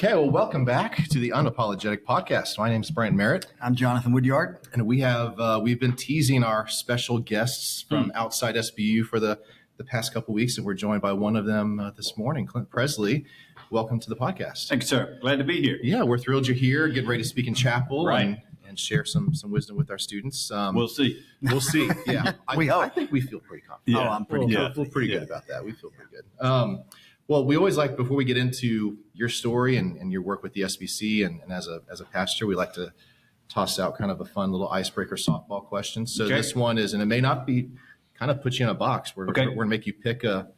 Okay, well, welcome back to the Unapologetic Podcast. My name's Brandt Merritt. I'm Jonathon Woodyard. And we've been teasing our special guests from outside SBU for the past couple of weeks, and we're joined by one of them this morning, Clint Pressley. Welcome to the podcast. Thanks, sir. Glad to be here. Yeah, we're thrilled you're here, getting ready to speak in chapel Right. and share some wisdom with our students. We'll see. We'll see. Yeah, I think we feel pretty confident. Yeah. I'm pretty We'll feel pretty good about that. We feel pretty good. Well, we always like, before we get into your story and your work with the SBC and as a pastor, we like to toss out kind of a fun little icebreaker softball question. So This one is, and it may not be, kind of put you in a box. We're going to make you pick a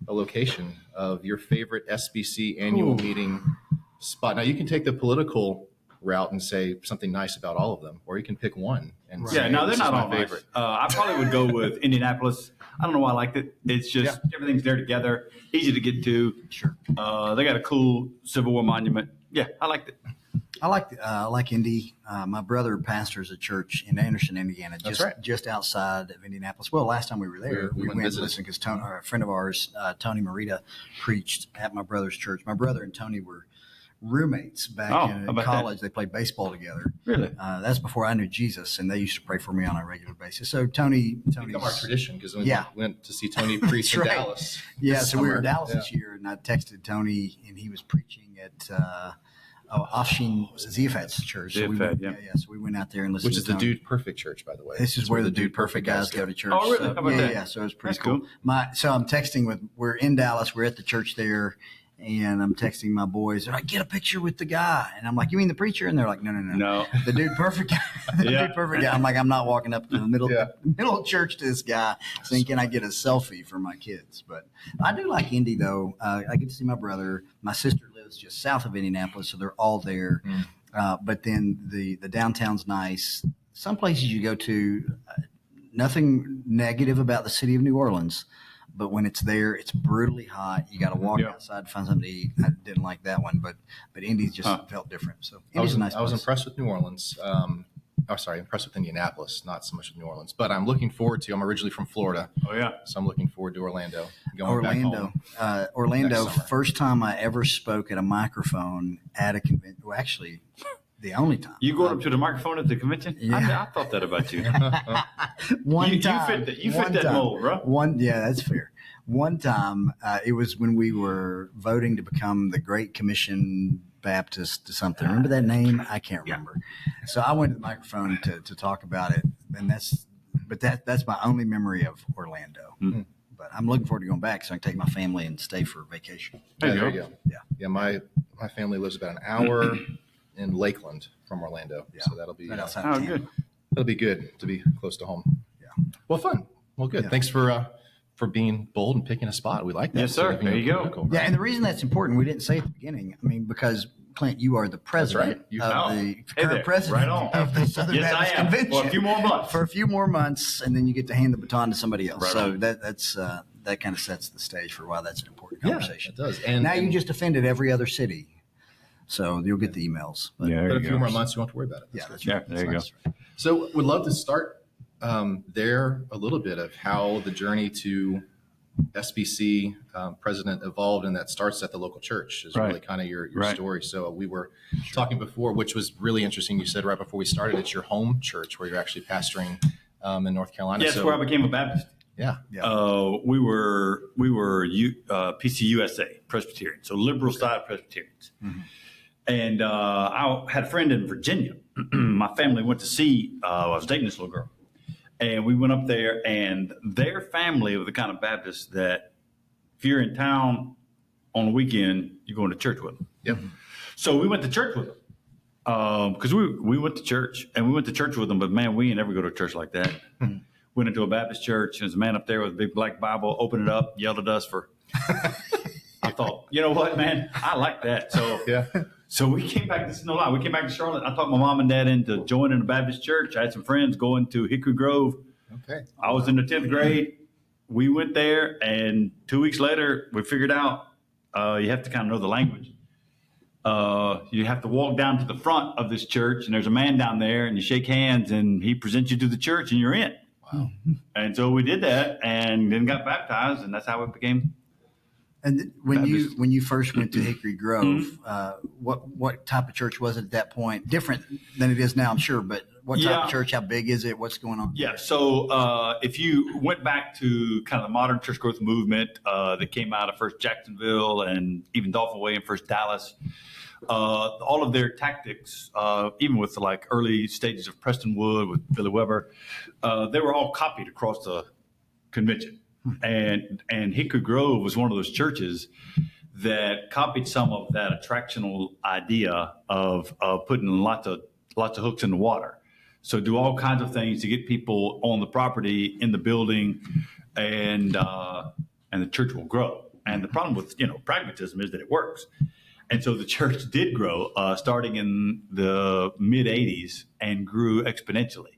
location of your favorite SBC annual meeting spot. Now, you can take the political route and say something nice about all of them, or you can pick one. And say, No, they're this not is my all favorite. nice. I probably would go with Indianapolis. I don't know why I liked it. It's just everything's there together, easy to get to. Sure. They got a cool Civil War monument. Yeah, I liked it. I like Indy. My brother pastors a church in Anderson, Indiana, just outside of Indianapolis. Well, last time we were there, we went to listen because a friend of ours, Tony Merritt, preached at my brother's church. My brother and Tony were roommates back in college. They played baseball together. Really? That's before I knew Jesus, and they used to pray for me on a regular basis. So Tony's become our tradition, because we went to see Tony preach in Dallas. Yeah, so we were in Dallas this year, and I texted Tony, and he was preaching at Afshin Ziafat's church. So so we went out there and listened Which is to Tony. the Dude Perfect Church, by the way. This is where the Dude Perfect guys go to church. Oh, really? How about that? Yeah, so it was pretty That's cool. So I'm texting we're in Dallas, we're at the church there, and I'm texting my boys, and I get a picture with the guy. And I'm like, you mean the preacher? And they're like, no. The Dude Perfect guy. Dude Perfect guy. I'm like, I'm not walking up to the middle of church to this guy saying, can I get a selfie for my kids? But I do like Indy, though. I get to see my brother. My sister lives just south of Indianapolis, so they're all there. But then the downtown's nice. Some places you go to, nothing negative about the city of New Orleans. But when it's there, it's brutally hot. You got to walk outside to find something to eat. I didn't like that one, but Indy just felt different. So Indy's a nice place. I was impressed with New Orleans. Impressed with Indianapolis, not so much with New Orleans. But I'm looking forward to. I'm originally from Florida. Oh yeah. So I'm looking forward to Orlando. Orlando, first time I ever spoke at a microphone at a convention. Well, actually, the only time. You going up to the microphone at the convention? Yeah. I thought that about you. One time. You fit that mold, bro. That's fair. One time, it was when we were voting to become the Great Commission Baptist something. Remember that name? I can't remember. So I went to the microphone to talk about it, and that's my only memory of Orlando. Mm-hmm. But I'm looking forward to going back so I can take my family and stay for vacation. There you go. Yeah. My family lives about an hour in Lakeland from Orlando, so that'll be good. That'll be good to be close to home. Yeah. Well, fun. Well, good. Yeah. Thanks for being bold and picking a spot. We like that. Yes, sir. There you go. Right? Yeah, and the reason that's important, we didn't say at the beginning. I mean, because Clint, you are the president of the current president of the Southern Baptist Convention for a few more months. For a few more months, and then you get to hand the baton to somebody else. Right so on. that kind of sets the stage for why that's an important conversation. Yeah, it does. And now you just offended every other city. So you'll get the emails. But a few more months, you won't have to worry about it. That's right. There you go. Right. So we'd love to start there a little bit of how the journey to SBC president evolved, and that starts at the local church is really kind of your story. So we were talking before, which was really interesting. You said right before we started, it's your home church where you're actually pastoring in North Carolina. Yeah, that's where I became a Baptist. Yeah. We were PCUSA Presbyterian, so liberal side Presbyterians. Mm-hmm. And I had a friend in Virginia. My family went to see. I was dating this little girl, and we went up there. And their family were the kind of Baptists that if you're in town on the weekend, you're going to church with them. Yep. So we went to church with them because we went to church and we went to church with them. But man, we ain't ever go to a church like that. Mm-hmm. Went into a Baptist church, and there's a man up there with a big black Bible, opened it up, yelled at us for. I thought, you know what, man, I like that. So we came back. This is no lie. We came back to Charlotte. I talked my mom and dad into joining the Baptist church. I had some friends going to Hickory Grove. Okay. I was in the 10th grade. We went there, and 2 weeks later, we figured out you have to kind of know the language. You have to walk down to the front of this church, and there's a man down there, and you shake hands, and he presents you to the church, and you're in. Wow. And so we did that and then got baptized, and that's how it became And when Baptist. you first went to Hickory Grove, what type of church was it at that point? Different than it is now, I'm sure. But what type of church? How big is it? What's going on? Yeah. So if you went back to kind of the modern church growth movement that came out of first Jacksonville and even Dauphin Way and first Dallas, all of their tactics, even with like early stages of Prestonwood with Billy Weber, they were all copied across the convention. And Hickory Grove was one of those churches that copied some of that attractional idea of putting lots of hooks in the water. So do all kinds of things to get people on the property, in the building, and the church will grow. And the problem with pragmatism is that it works. And so the church did grow, starting in the mid '80s, and grew exponentially.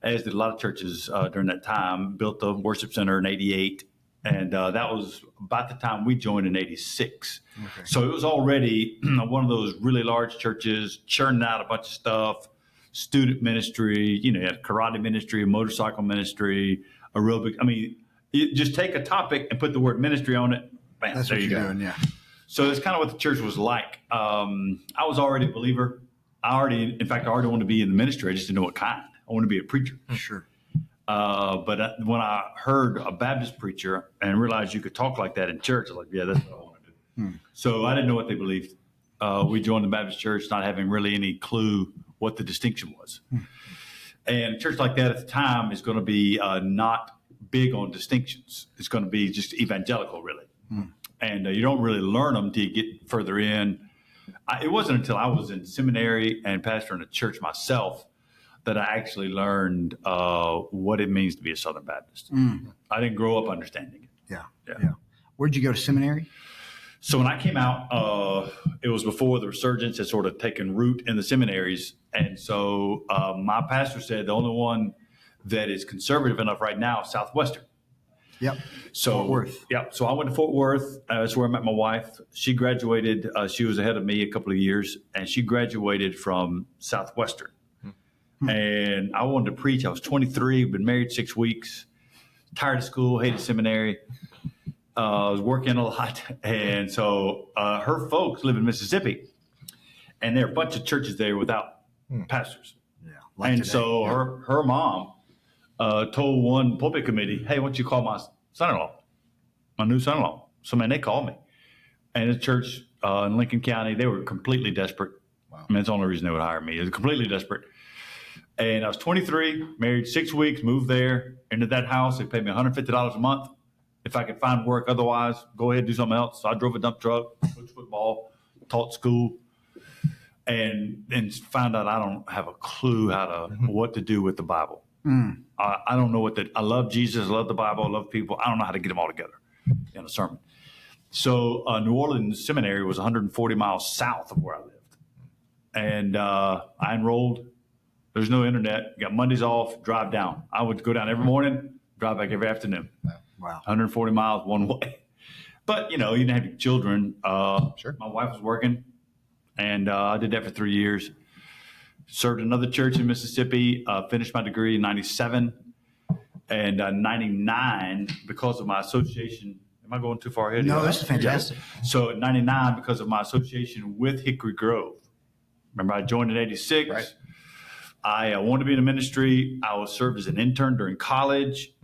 As did a lot of churches during that time. Built the worship center in '88, and that was about the time we joined in '86. Okay. So it was already one of those really large churches, churning out a bunch of stuff. Student ministry, you had karate ministry, motorcycle ministry, aerobic. I mean, you just take a topic and put the word ministry on it. Bam, that's what you're doing, yeah. So that's kind of what the church was like. I was already a believer. I already wanted to be in the ministry. I just didn't know what kind. I wanted to be a preacher. Sure. But when I heard a Baptist preacher and realized you could talk like that in church, I was like, yeah, that's what I want to do. So I didn't know what they believed. We joined the Baptist church not having really any clue what the distinction was. And a church like that at the time is going to be not big on distinctions. It's going to be just evangelical, really. And you don't really learn them till you get further in. It wasn't until I was in seminary and pastoring a church myself that I actually learned what it means to be a Southern Baptist. I didn't grow up understanding it. Yeah. Where'd you go to seminary? So when I came out, it was before the resurgence had sort of taken root in the seminaries. And so my pastor said the only one that is conservative enough right now is Southwestern. Yep. So, Fort Worth. Yep. So I went to Fort Worth. That's where I met my wife. She graduated. She was ahead of me a couple of years, and she graduated from Southwestern. And I wanted to preach. I was 23, been married 6 weeks, tired of school, hated seminary. I was working a lot. And so her folks live in Mississippi, and there are a bunch of churches there without pastors. Yeah. Like and today. so her mom told one pulpit committee, hey, why don't you call my son-in-law, my new son-in-law? So, man, they called me. And the church in Lincoln County, they were completely desperate. Wow. I mean, that's the only reason they would hire me. They were completely desperate. And I was 23, married 6 weeks, moved there, into that house. They paid me $150 a month. If I could find work otherwise, go ahead and do something else. So I drove a dump truck, coached football, taught school, and found out I don't have a clue what to do with the Bible. I don't know I love Jesus, I love the Bible, I love people. I don't know how to get them all together in a sermon. So New Orleans Seminary was 140 miles south of where I lived. And I enrolled. There's no internet. Got Mondays off, drive down. I would go down every morning, drive back every afternoon. Wow. 140 miles one way. But, you didn't have children. Sure. My wife was working, and I did that for 3 years. Served another church in Mississippi, finished my degree in 97. And 99, because of my association. Am I going too far ahead? No, this is fantastic. So in 99, because of my association with Hickory Grove. Remember, I joined in 86. Right. I wanted to be in the ministry. I was served as an intern during college.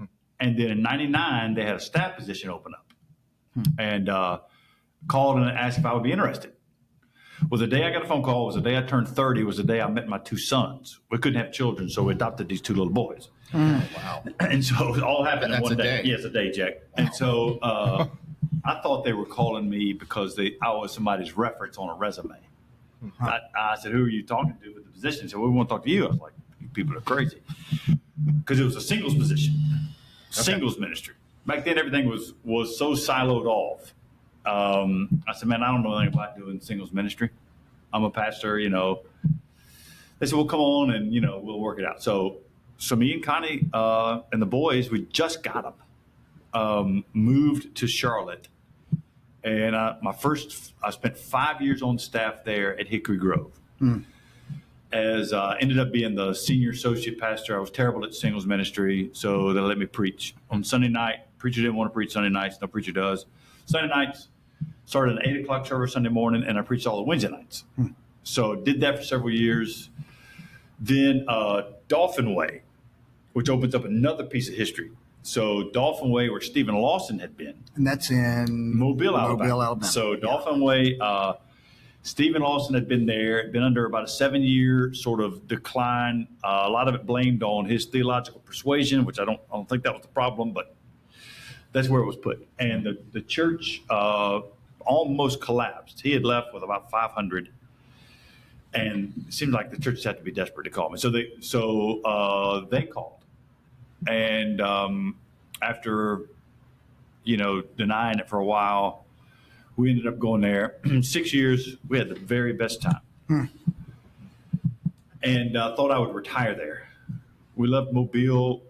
And then in 99, they had a staff position open up. And called and asked if I would be interested. Well, the day I got a phone call was the day I turned 30, was the day I met my two sons. We couldn't have children, so we adopted these two little boys. Wow. And so it all happened in one day. Day. Yes, a day, Jack. And so I thought they were calling me because I was somebody's reference on a resume. I said, who are you talking to with the position? He said, well, we want to talk to you. I was like, you people are crazy. Because it was a singles position, singles ministry. Back then, everything was so siloed off. I said, man, I don't know anything about doing singles ministry. I'm a pastor, They said, well, come on and, we'll work it out. So me and Connie and the boys, we just got them, moved to Charlotte. And I spent 5 years on staff there at Hickory Grove. As ended up being the senior associate pastor. I was terrible at singles ministry, so they let me preach. On Sunday night, preacher didn't want to preach Sunday nights. No preacher does. Sunday nights, started an 8 o'clock service Sunday morning, and I preached all the Wednesday nights. So did that for several years. Then Dolphin Way, which opens up another piece of history. So Dolphin Way, where Stephen Lawson had been. And that's in Mobile, Alabama. So Dolphin Way, Stephen Lawson had been there, had been under about a 7-year sort of decline. A lot of it blamed on his theological persuasion, which I don't think that was the problem, but that's where it was put. And the church almost collapsed. He had left with about 500, and it seemed like the church had to be desperate to call me. So they called, and after denying it for a while, we ended up going there. 6 years, we had the very best time, and thought I would retire there. We loved Mobile.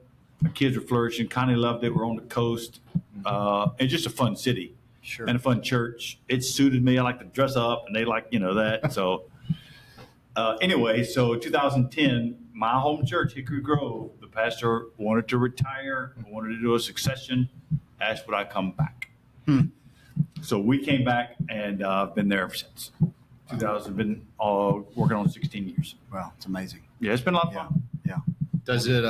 Our kids were flourishing. Connie loved it. We're on the coast, and just a fun city. Sure. And a fun church. It suited me. I like to dress up, and they like that. So anyway, so 2010, my home church, Hickory Grove, the pastor wanted to retire, wanted to do a succession, asked would I come back. So we came back, and I've been there ever since. 2000, been working on 16 years. Wow, it's amazing. Yeah, it's been a lot of fun. Yeah. Does it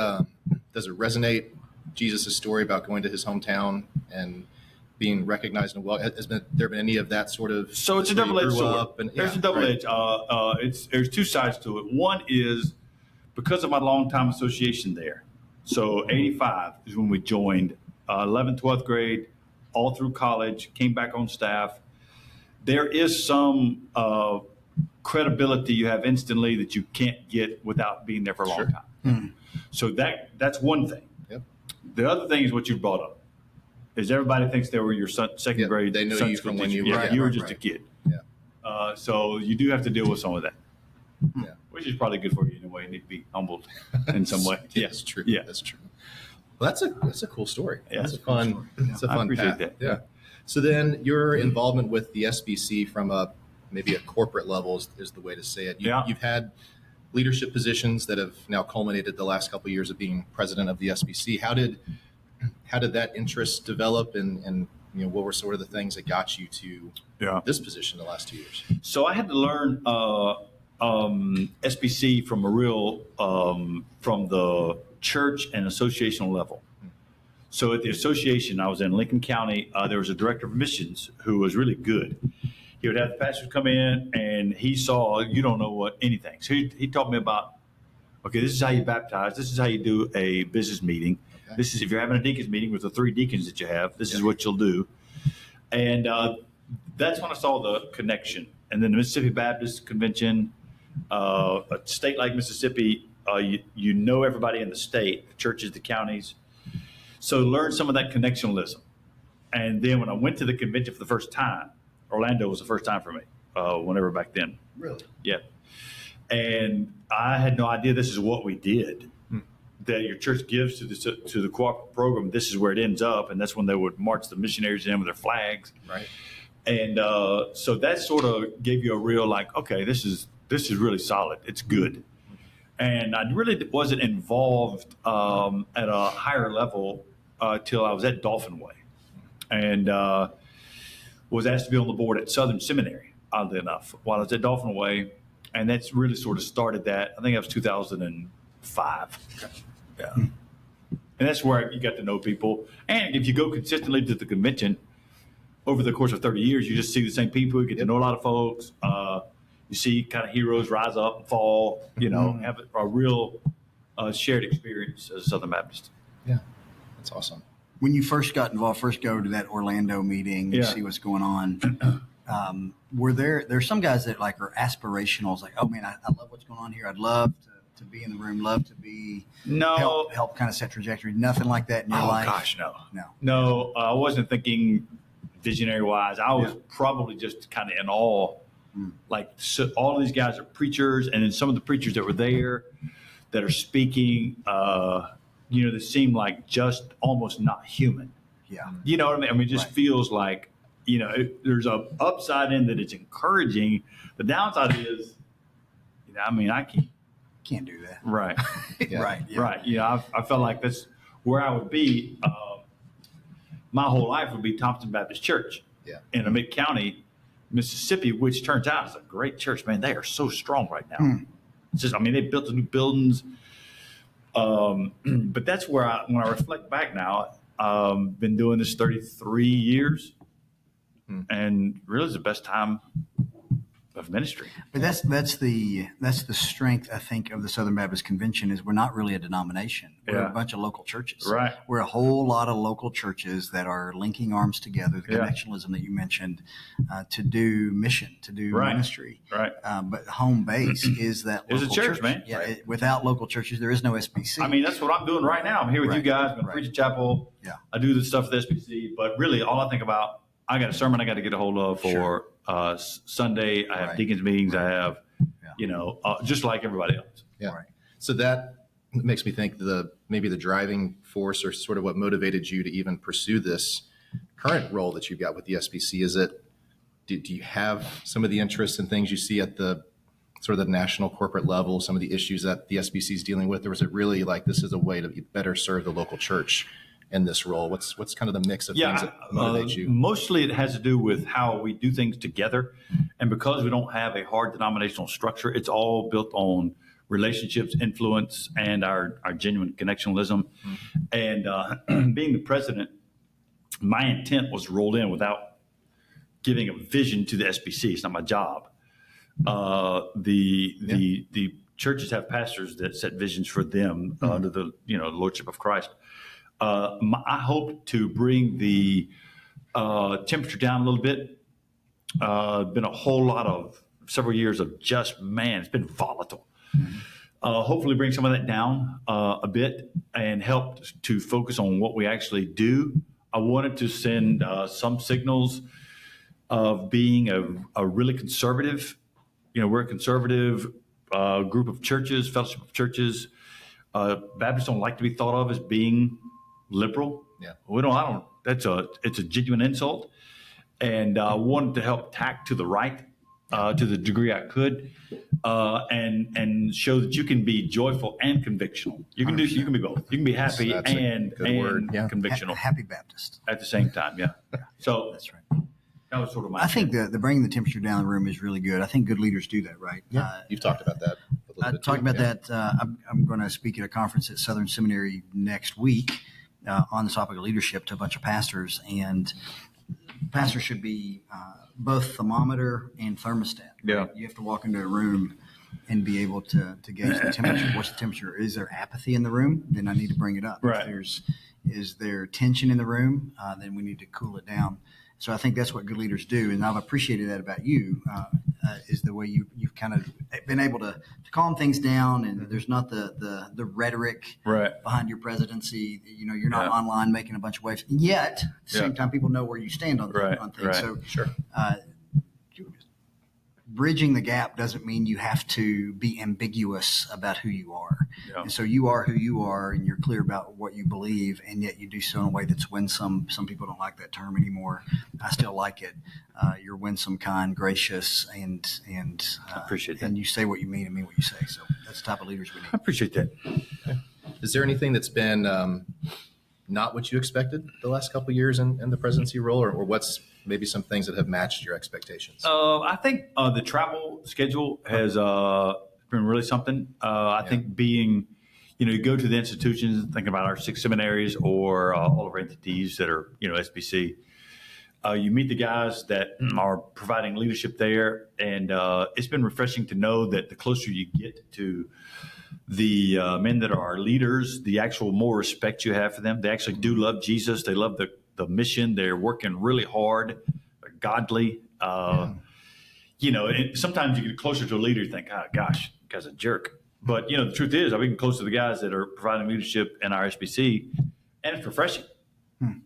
resonate, Jesus' story about going to his hometown and being recognized and well? Has there been any of that sort of? So it's a double-edged sword. There's a double-edged. Right. There's two sides to it. One is because of my long-time association there. So 85 is when we joined, 11th, 12th grade, all through college, came back on staff. There is some credibility you have instantly that you can't get without being there for a long time. So that's one thing. Yep. The other thing is what you brought up. Is everybody thinks they were your second grade. They know you from when you were. were. You were just a kid. Yeah. So you do have to deal with some of that. Yeah. Which is probably good for you in a way. You need to be humbled in some way. Yeah, that's true. Yeah, that's true. Well, that's a cool story. Yeah, that's a fun. It's a fun. I appreciate path. that. Yeah. So then your involvement with the SBC from maybe a corporate level is the way to say it. You've had leadership positions that have now culminated the last couple of years of being president of the SBC. How did that interest develop, and what were sort of the things that got you to this position the last 2 years? So I had to learn SBC from from the church and associational level. So at the association, I was in Lincoln County. There was a director of missions who was really good. He would have the pastors come in, and he saw you don't know anything. So he taught me about, okay, this is how you baptize. This is how you do a business meeting. Okay. This is if you're having a deacons meeting with the 3 deacons that you have. This is what you'll do. And that's when I saw the connection. And then the Mississippi Baptist Convention, a state like Mississippi, you know everybody in the state, the churches, the counties. So learn some of that connectionalism. And then when I went to the convention for the first time, Orlando was the first time for me, whenever back then. Really? Yeah. And I had no idea this is what we did. That your church gives to the cooperative program, this is where it ends up, and that's when they would march the missionaries in with their flags. Right. And so that sort of gave you a real okay, this is really solid. It's good. And I really wasn't involved at a higher level till I was at Dolphin Way, and was asked to be on the board at Southern Seminary, oddly enough, while I was at Dolphin Way, and that's really sort of started that. I think that was 2005. Okay. Yeah. And that's where you got to know people. And if you go consistently to the convention over the course of 30 years, you just see the same people. You get to know a lot of folks. You see kind of heroes rise up and fall, have a real shared experience as a Southern Baptist. Yeah, that's awesome. When you first got involved, go to that Orlando meeting, you see what's going on. Were there's some guys that are aspirational? It's like, oh man, I love what's going on here. I'd love to be in the room, love to be help kind of set trajectory. Nothing like that in your life? Oh gosh, no. I wasn't thinking visionary wise. I was probably just kind of in awe. So all of these guys are preachers, and then some of the preachers that were there that are speaking, that seem like just almost not human. Yeah. You know what I mean? I mean, it just feels like, there's a upside in that it's encouraging. The downside is, I can't do that. Right. Yeah. Right. Yeah. Right. I felt like that's where I would be. My whole life would be Thompson Baptist Church. in a mid-county, Mississippi, which turns out is a great church. Man, they are so strong right now. It's just, I mean, they built the new buildings. But that's where when I reflect back now, been doing this 33 years, and really is the best time of ministry. But that's the strength, I think, of the Southern Baptist Convention is we're not really a denomination. We're a bunch of local churches. Right. We're a whole lot of local churches that are linking arms together, the connectionalism that you mentioned, to do mission, to do ministry. Right. But home base is that local It's a church, man. Yeah. Without local churches, there is no SBC. I mean, that's what I'm doing right now. I'm here with you guys. I'm going to preach at chapel. Yeah. I do the stuff at SBC, but really all I think about, I got a sermon I got to get a hold of for Sunday. I have deacons meetings. I have, just like everybody else. Yeah. Right. So that makes me think maybe the driving force or sort of what motivated you to even pursue this current role that you've got with the SBC. Is it, do you have some of the interests and things you see at the sort of the national corporate level, some of the issues that the SBC is dealing with, or was it really like this is a way to better serve the local church in this role? What's kind of the mix of things that motivate you? Mostly it has to do with how we do things together. And because we don't have a hard denominational structure, it's all built on relationships, influence, and our genuine connectionalism. And being the president, my intent was to roll in without giving a vision to the SBC. It's not my job. The churches have pastors that set visions for them under the lordship of Christ. I hope to bring the temperature down a little bit. Been a whole lot of several years of it's been volatile. Hopefully bring some of that down a bit and help to focus on what we actually do. I wanted to send some signals of being a really conservative. We're a conservative group of churches, fellowship of churches. Baptists don't like to be thought of as being liberal. Yeah. It's a genuine insult. And I wanted to help tack to the right to the degree I could, and show that you can be joyful and convictional. You can be both. You can be happy and convictional. Happy Baptist at the same time. Yeah. So that's right. That was sort of my. I think the bringing the temperature down the room is really good. I think good leaders do that, right? Yeah. You've talked about that. I talked about that. I'm going to speak at a conference at Southern Seminary next week on the topic of leadership to a bunch of pastors, and pastors should be both thermometer and thermostat. Right? Yeah. You have to walk into a room and be able to gauge the temperature. What's the temperature? Is there apathy in the room? Then I need to bring it up. Right. Is there tension in the room? Then we need to cool it down. So I think that's what good leaders do, and I've appreciated that about you. Is the way you've kind of been able to calm things down, and there's not the rhetoric behind your presidency. You're not online making a bunch of waves. Yet at the same time, people know where you stand on things. Right. So sure. Bridging the gap doesn't mean you have to be ambiguous about who you are. Yeah. And so you are who you are, and you're clear about what you believe, and yet you do so in a way that's winsome. Some people don't like that term anymore. I still like it. You're winsome, kind, gracious, and I appreciate that. And you say what you mean and mean what you say. So that's the type of leaders we need. I appreciate that. Okay. Is there anything that's been not what you expected the last couple of years in the presidency role, or what's maybe some things that have matched your expectations? I think the travel schedule has been really something. I think being, you go to the institutions, thinking about our 6 seminaries or all of our entities that are, SBC. You meet the guys that are providing leadership there, and it's been refreshing to know that the closer you get to the men that are our leaders, the actual more respect you have for them. They actually do love Jesus. They love the mission. They're working really hard. They're godly. And sometimes you get closer to a leader, you think, oh, gosh, the guy's a jerk. But, the truth is, I've been close to the guys that are providing leadership in our SBC, and it's refreshing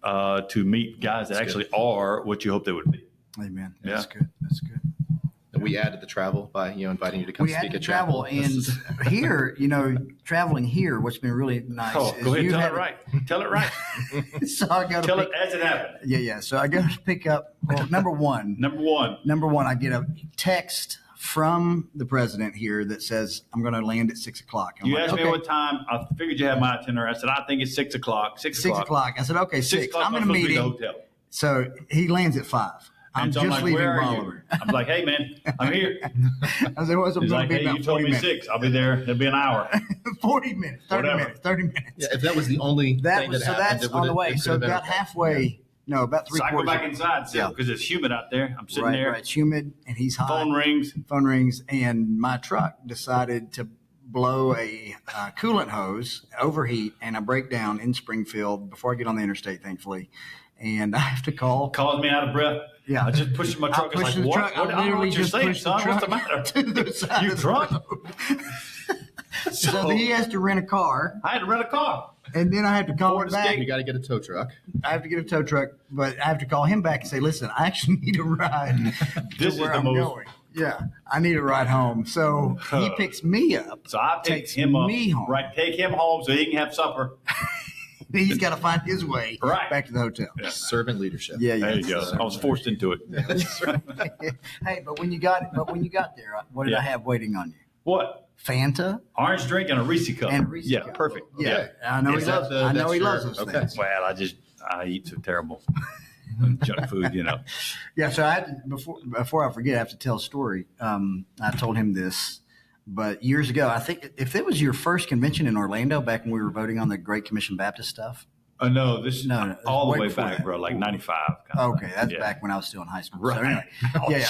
to meet guys that actually are what you hope they would be. Amen. That's good. That's good. And we added the travel by inviting you to come speak at travel. chapel. And here, traveling here, what's been really nice. Oh, go ahead, tell it right. Tell it right. So I go to tell it as it happened. Yeah. So I go to pick up. Well, number one, I get a text from the president here that says I'm going to land at 6 o'clock. You asked me what time. I figured you had my itinerary. I said I think it's 6 o'clock. 6 o'clock. 6 o'clock. I said okay, 6. I'm in a meeting. The hotel. So he lands at 5. I'm so I'm just like, leaving where are Bolivar. you? I'm like, hey, man, I'm here. I said, what's He's going like, to be hey, about you told 40 me minutes. 6. I'll be there. It'll be an hour. 40 minutes, 30 Whatever. minutes, 30 minutes. Yeah, if that was the only That thing was, that so happened, that's it on the would've- way. it could So have been about okay. halfway, no, about So I go three-quarters. back inside still because it's humid out there. I'm sitting there. Right. It's humid and he's hot. Phone rings. Phone rings, and my truck decided to blow a coolant hose, overheat, and I break down in Springfield before I get on the interstate, thankfully. And I have to call. Calls me out of breath. Yeah. I just pushed my truck. It's like, pushed the what? truck. What? I don't know what you're saying, son. What's the matter? To the side You of the drunk? road. So he has to rent a car, I had to rent a car. and then I have to call Ford him back. You got to get a tow truck. I have to get a tow truck, but I have to call him back and say, listen, I actually need a ride This to is where the I'm most- going. Yeah, I need a ride home. So he picks me up. So I picked Takes him up. me home. Right. Take him home so he can have supper. He's got to find his way Right. back to the hotel. Yeah. Servant leadership. Yeah, There you go. I was forced into it. Hey, but when you got there, what did I have waiting on you? What? Fanta Orange drink and a Reese cup. and a Reese Yeah, cup. perfect. Yeah, I know Is he that loves. the- I know that's he loves your- those okay. things. Well, I eat so terrible junk food, you know. Yeah, so I had to, before I forget, I have to tell a story. I told him this, but years ago, I think if it was your first convention in Orlando back when we were voting on the Great Commission Baptist stuff. No, this is No, it's all the way way before back, that. bro, like 95. kind of Okay, thing. that's Yeah. back when I was still in high school. Right. So anyway,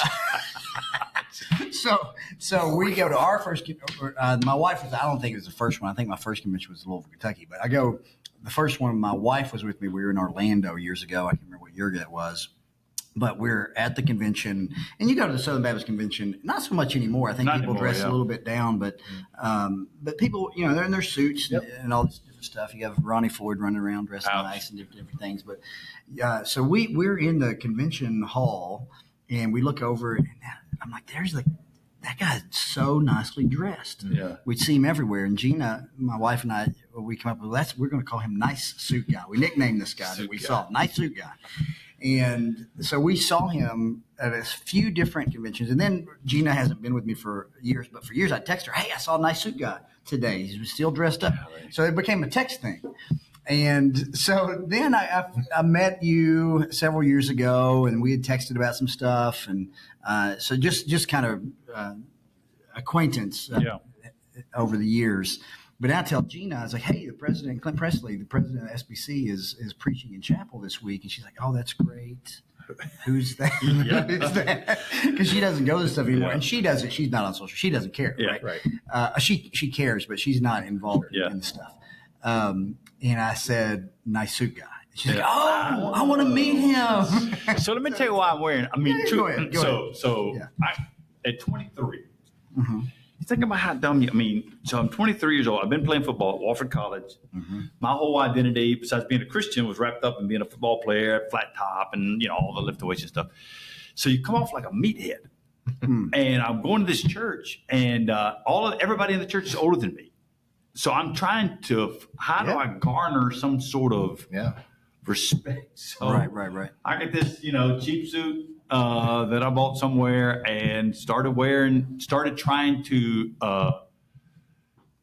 So we go to our first. My wife was. I don't think it was the first one. I think my first convention was Louisville, Kentucky. But I go. The first one, my wife was with me. We were in Orlando years ago. I can't remember what year that was. But we're at the convention, and you go to the Southern Baptist Convention. Not so much anymore. I think Not people anymore, dress yeah. a little bit down, but people, they're in their suits and all this different stuff. You have Ronnie Floyd running around dressed Ouch. nice and different things. But so we're in the convention hall, and we look over, and I'm like, "There's that guy's so nicely dressed." Yeah. We'd see him everywhere. And Gina, my wife, and I, we come up with we're going to call him Nice Suit Guy. We nicknamed this guy that we saw, Nice Suit Guy. And so we saw him at a few different conventions. And then Gina hasn't been with me for years, but for years I'd text her, "Hey, I saw a Nice Suit Guy today. He's still dressed up." So it became a text thing. And so then I met you several years ago, and we had texted about some stuff. And so just kind of acquaintance over the years. But I tell Gina, I was like, "Hey, the president, Clint Pressley, the president of SBC, is preaching in chapel this week." And she's like, "Oh, that's great. Who's that?" Who's that? Because she doesn't go to this stuff anymore, and she doesn't. She's not on social. She doesn't care. Yeah, right. She cares, but she's not involved in the stuff. And I said, "Nice suit guy." She's like, "Oh, I want to meet him." So let me tell you why I'm wearing. I mean, Go ahead. At 23, you think about how dumb you. I mean, so I'm 23 years old. I've been playing football at Wofford College. My whole identity, besides being a Christian, was wrapped up in being a football player, flat top, and all the lift weights and stuff. So you come off like a meathead. And I'm going to this church, and everybody in the church is older than me. So I'm trying to. How do I garner some sort of respect? So Right. I get this, cheap suit that I bought somewhere and started trying to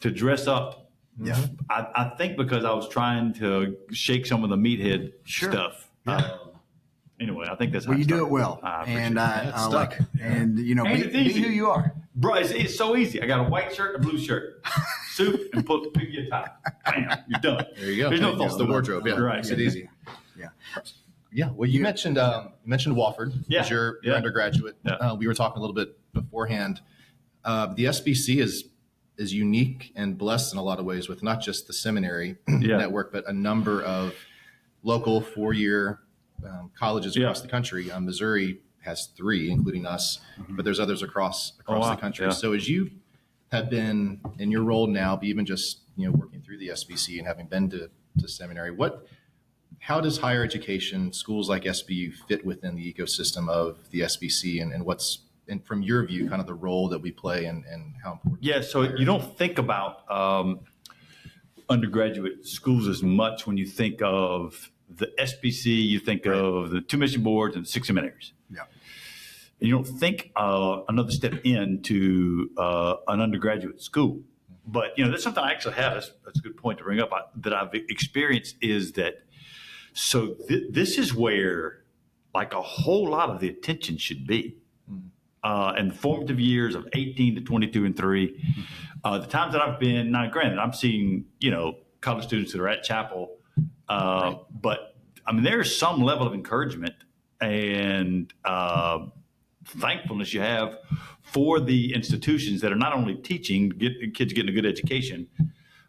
dress up. Yeah. I think because I was trying to shake some of the meathead stuff. Anyway, I think that's how Well, you do started. it well, I appreciate and it. I like it. And And be it's easy. who you are. Bro, it's so easy. I got a white shirt and a blue shirt, suit, and put your tie. Bam, you're done. There you go. There's no It's thought. the wardrobe. Yeah, Right. makes it easy. Yeah. Yeah. Well, you mentioned Wofford as your undergraduate. Yeah. We were talking a little bit beforehand. The SBC is unique and blessed in a lot of ways with not just the seminary network, but a number of local 4-year colleges across the country. Missouri has 3, including us, but there's others across the country. Yeah. So as you have been in your role now, but even just working through the SBC and having been to seminary, how does higher education, schools like SBU, fit within the ecosystem of the SBC, and what's, and from your view, kind of the role that we play and how important? Yeah, so you don't think about undergraduate schools as much when you think of the SBC. You think of the 2 mission boards and the 6 seminaries. Yeah. And you don't think another step into an undergraduate school. But, that's something I actually have. That's a good point to bring up that I've experienced is that, so this is where like a whole lot of the attention should be. In the formative years of 18 to 22 and 3, the times that I've been, now granted, I'm seeing, college students that are at chapel, but I mean, there's some level of encouragement and thankfulness you have for the institutions that are not only teaching, kids getting a good education,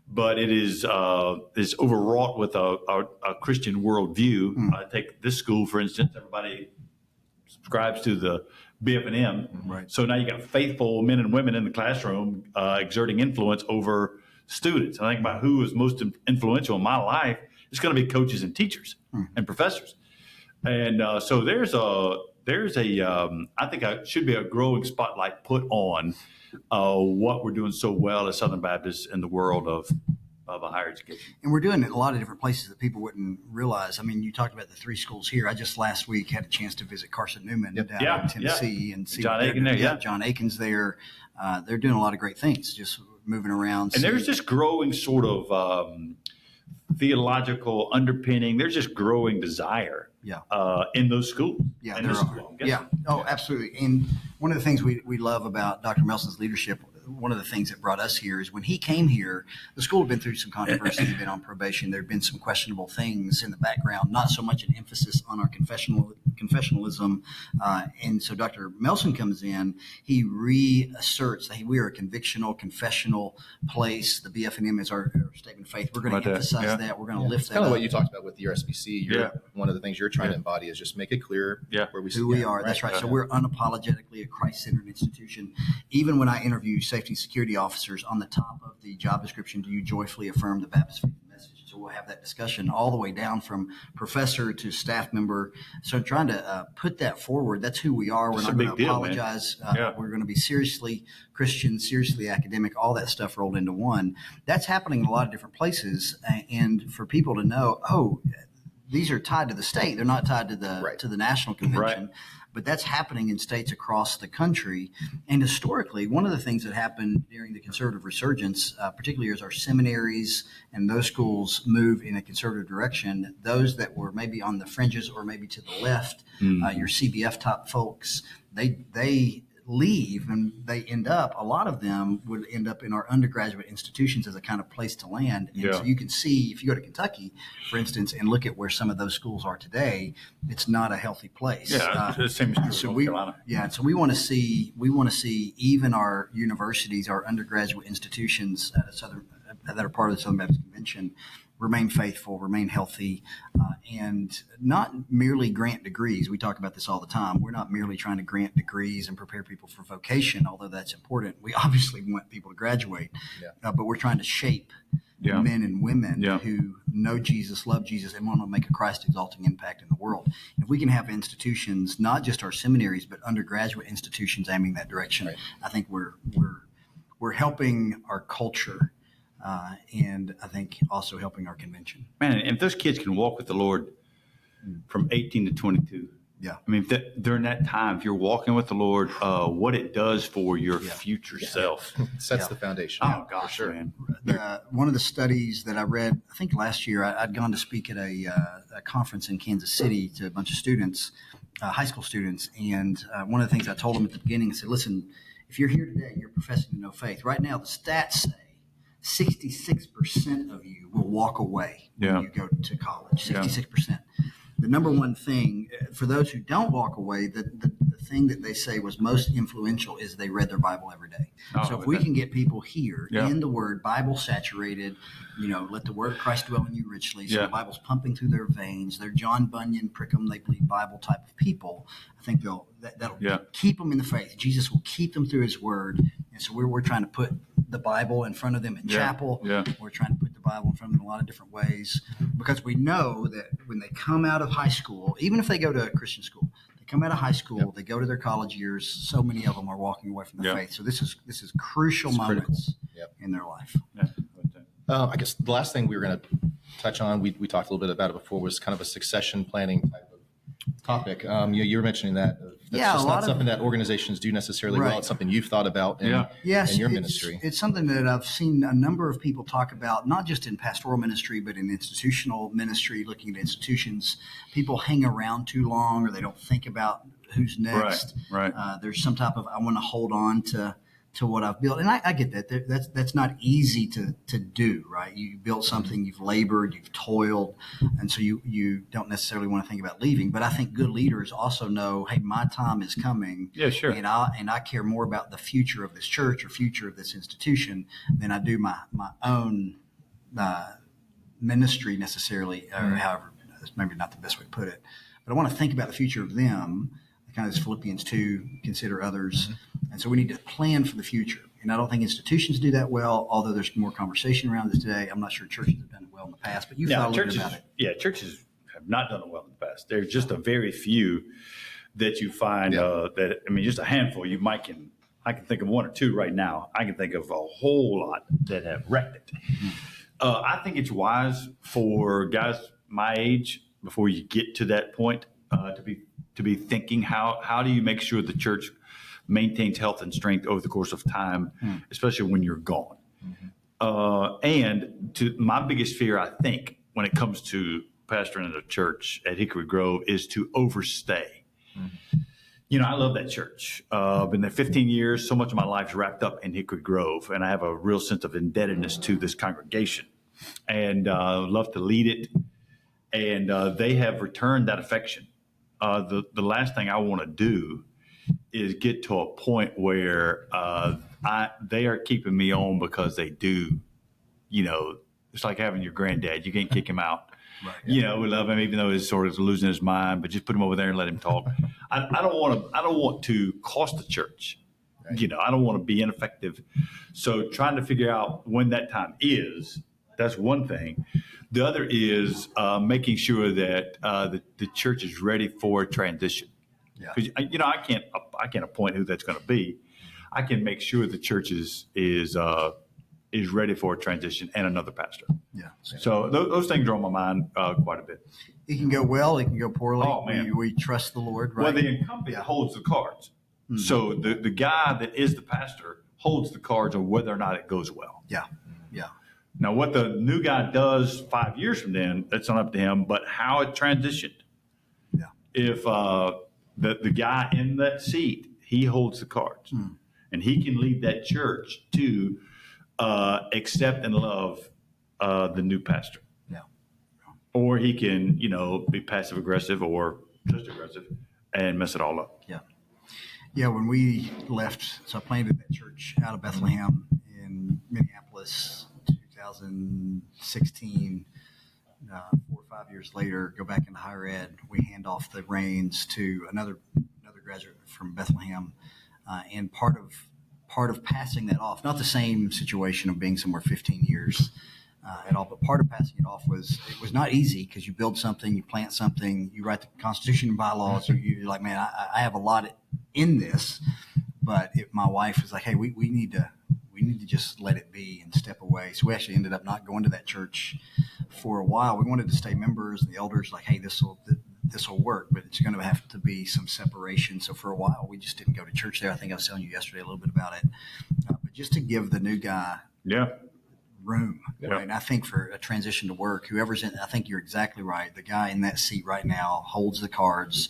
but it is overwrought with a Christian worldview. I take this school, for instance, everybody subscribes to the BF&M. Right. So now you got faithful men and women in the classroom exerting influence over students. I think about who is most influential in my life. It's going to be coaches and teachers and professors. And so there's a I think should be a growing spotlight put on what we're doing so well as Southern Baptists in the world of a higher education. And we're doing it in a lot of different places that people wouldn't realize. I mean, you talked about the 3 schools here. I just last week had a chance to visit Carson Newman down in Tennessee and see John Aiken there. John Aiken's there. They're doing a lot of great things, just moving around. And there's this growing sort of theological underpinning. There's just growing desire in those schools. Yeah, there are. Yeah. Oh, absolutely. And one of the things we love about Dr. Melson's leadership, one of the things that brought us here is when he came here, the school had been through some controversy. He'd been on probation. There had been some questionable things in the background, not so much an emphasis on our confessionalism. And so Dr. Melson comes in, he reasserts that we are a convictional, confessional place. The BF&M is our statement of faith. We're going to emphasize that. We're going to lift that kind of up. what you talked about with your SBC. One of the things you're trying to embody is just make it clear where we who we are. That's right. So we're unapologetically a Christ-centered institution. Even when I interview safety and security officers, on the top of the job description, do you joyfully affirm the Baptist faith message? So we'll have that discussion all the way down from professor to staff member. So trying to put that forward. That's who we are. We're not going to apologize. We're going to be seriously Christian, seriously academic, all that stuff rolled into one. That's happening in a lot of different places. And for people to know, these are tied to the state. They're not tied to the national convention. Right. But that's happening in states across the country. And historically, one of the things that happened during the conservative resurgence, particularly as our seminaries and those schools move in a conservative direction, those that were maybe on the fringes or maybe to the left, your CBF top folks, they leave and they end up, a lot of them would end up in our undergraduate institutions as a kind of place to land. And so you can see, if you go to Kentucky, for instance, and look at where some of those schools are today, it's not a healthy place. The same as so North Carolina. So we want to see even our universities, our undergraduate institutions that are part of the Southern Baptist Convention remain faithful, remain healthy, and not merely grant degrees. We talk about this all the time. We're not merely trying to grant degrees and prepare people for vocation, although that's important. We obviously want people to graduate, but we're trying to shape men and women who know Jesus, love Jesus, and want to make a Christ-exalting impact in the world. If we can have institutions, not just our seminaries, but undergraduate institutions aiming that direction, I think we're helping our culture. And I think also helping our convention. Man, if those kids can walk with the Lord from 18 to 22, I mean, during that time, if you're walking with the Lord, what it does for your future self. Sets the foundation. Oh, gosh, sure. Man. One of the studies that I read, I think last year, I'd gone to speak at a conference in Kansas City to a bunch of students, high school students. And one of the things I told them at the beginning, I said, listen, if you're here today, you're professing to know faith. Right now, the stats say 66% of you will walk away when you go to college. 66%. The number one thing for those who don't walk away, the thing that they say was most influential is they read their Bible every day. So if we can get people here in the Word, Bible saturated, let the Word of Christ dwell in you richly. So the Bible's pumping through their veins. They're John Bunyan, prick 'em, they bleed Bible type of people. I think that'll keep them in the faith. Jesus will keep them through His Word. And so we're trying to put the Bible in front of them in chapel. We're trying to put the Bible in front of them in a lot of different ways because we know that when they come out of high school, even if they go to a Christian school, they come out of high school, they go to their college years, so many of them are walking away from the faith. So this is crucial moments in their life. I guess the last thing we were going to touch on, we talked a little bit about it before, was kind of a succession planning type of topic. You were mentioning that That's Yeah, just a not lot something that organizations do necessarily Right. well. It's something you've thought about in, Yes, in your it's, ministry. It's something that I've seen a number of people talk about, not just in pastoral ministry, but in institutional ministry, looking at institutions. People hang around too long, or they don't think about who's next. Right. There's some type of, I want to hold on to what I've built. And I get that. That's not easy to do, right? You built something, you've labored, you've toiled, and so you don't necessarily want to think about leaving. But I think good leaders also know, hey, my time is coming. Yeah, sure. And I care more about the future of this church or future of this institution than I do my own ministry necessarily, or however, that's maybe not the best way to put it. But I want to think about the future of them. Kind of as Philippians 2, consider others. And so we need to plan for the future. And I don't think institutions do that well, although there's more conversation around this today. I'm not sure churches have done it well in the past, but you've thought a little bit about it. Yeah, churches have not done it well in the past. There's just a very few that you find that, I mean, just a handful. I can think of one or two right now. I can think of a whole lot that have wrecked it. I think it's wise for guys my age, before you get to that point, to be thinking, how do you make sure the church maintains health and strength over the course of time, especially when you're gone. And to my biggest fear, I think, when it comes to pastoring a church at Hickory Grove, is to overstay. You know, I love that church. I've been there 15 years. So much of my life's wrapped up in Hickory Grove, and I have a real sense of indebtedness to this congregation, and love to lead it. And they have returned that affection. The last thing I want to do is get to a point where they are keeping me on because they do. You know, it's like having your granddad. You can't kick him out. Right, yeah. You know, we love him even though he's sort of losing his mind, but just put him over there and let him talk. I don't want to cost the church. Right. You know, I don't want to be ineffective. So trying to figure out when that time is, that's one thing. The other is making sure that the church is ready for transition. Because you know, I can't appoint who that's going to be. I can make sure the church is ready for a transition and another pastor. Yeah. So those things are on my mind quite a bit. It can go well. It can go poorly. Oh, man. We trust the Lord, right? Well, the incumbent holds the cards. Mm-hmm. So the guy that is the pastor holds the cards on whether or not it goes well. Yeah. Yeah. Now, what the new guy does 5 years from then, that's not up to him, but how it transitioned. Yeah. If the guy in that seat, he holds the cards. And he can lead that church to accept and love the new pastor. Yeah. Or he can, you know, be passive aggressive or just aggressive and mess it all up. Yeah. Yeah. When we left, so I planted that church out of Bethlehem in Minneapolis, 2016. 4 or 5 years later, go back into higher ed. We hand off the reins to another graduate from Bethlehem, and part of passing that off, not the same situation of being somewhere 15 years at all, but part of passing it off was, it was not easy, because you build something, you plant something, you write the Constitution and bylaws. You're like, man, I have a lot in this, but my wife was like, hey, we need to just let it be and step away. So we actually ended up not going to that church for a while. We wanted to stay members, and the elders like, hey, this will work, but it's going to have to be some separation. So for a while, we just didn't go to church there. I think I was telling you yesterday a little bit about it, but just to give the new guy room. Yeah. Right? And I think for a transition to work, whoever's in, I think you're exactly right. The guy in that seat right now holds the cards,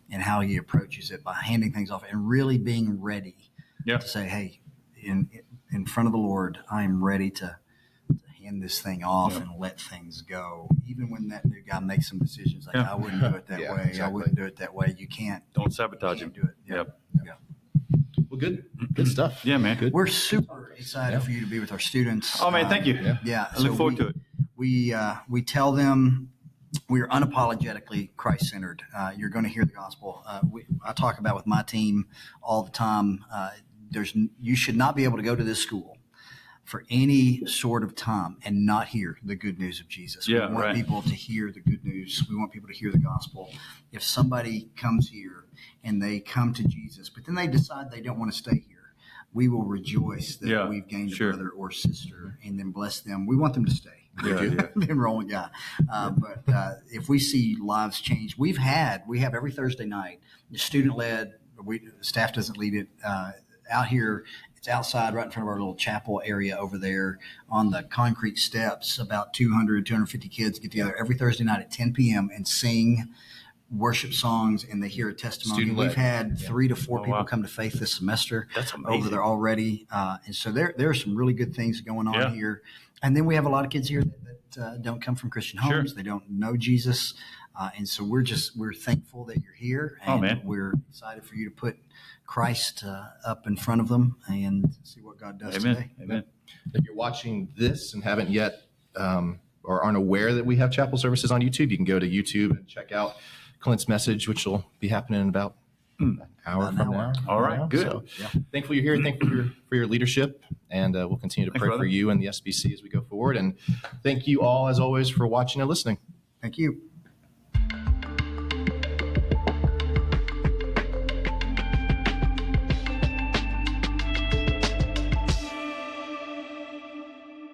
and how he approaches it by handing things off and really being ready to say, hey, in front of the Lord, I am ready to hand this thing off and let things go. Even when that new guy makes some decisions, like, I wouldn't do it that way. Exactly. I wouldn't do it that way. You can't. Don't sabotage him. Do it. Yeah. Well, good stuff. Yeah, man. Good. We're super excited for you to be with our students. Oh, man, thank you. Yeah. I look forward to it. We tell them we are unapologetically Christ-centered. You're going to hear the gospel. I talk about with my team all the time. You should not be able to go to this school for any sort of time and not hear the good news of Jesus. We want people to hear the good news. We want people to hear the gospel. If somebody comes here and they come to Jesus, but then they decide they don't want to stay here, we will rejoice that we've gained a brother or sister, and then bless them. We want them to stay. The enrollment guy. But if we see lives change, we have every Thursday night, student-led staff doesn't lead it. Out here, it's outside right in front of our little chapel area over there on the concrete steps. About 250 kids get together every Thursday night at 10 p.m. and sing worship songs, and they hear a testimony. Student-led. We've had 3 to 4 Oh, people wow. come to faith this semester. That's amazing. Over there already. And so there are some really good things going on Yeah. here. And then we have a lot of kids here that don't come from Christian homes. Sure. They don't know Jesus. And so we're thankful that you're here. And man. we're excited for you to put Christ up in front of them and see what God does Amen. today. Amen. If you're watching this and haven't yet or aren't aware that we have chapel services on YouTube, you can go to YouTube and check out Clint's message, which will be happening in about an hour About from an hour. now. All right, good. So, thankful you're here. Thankful for your leadership, and we'll continue to Thanks, pray brother. for you and the SBC as we go forward. And thank you all, as always, for watching and listening. Thank you.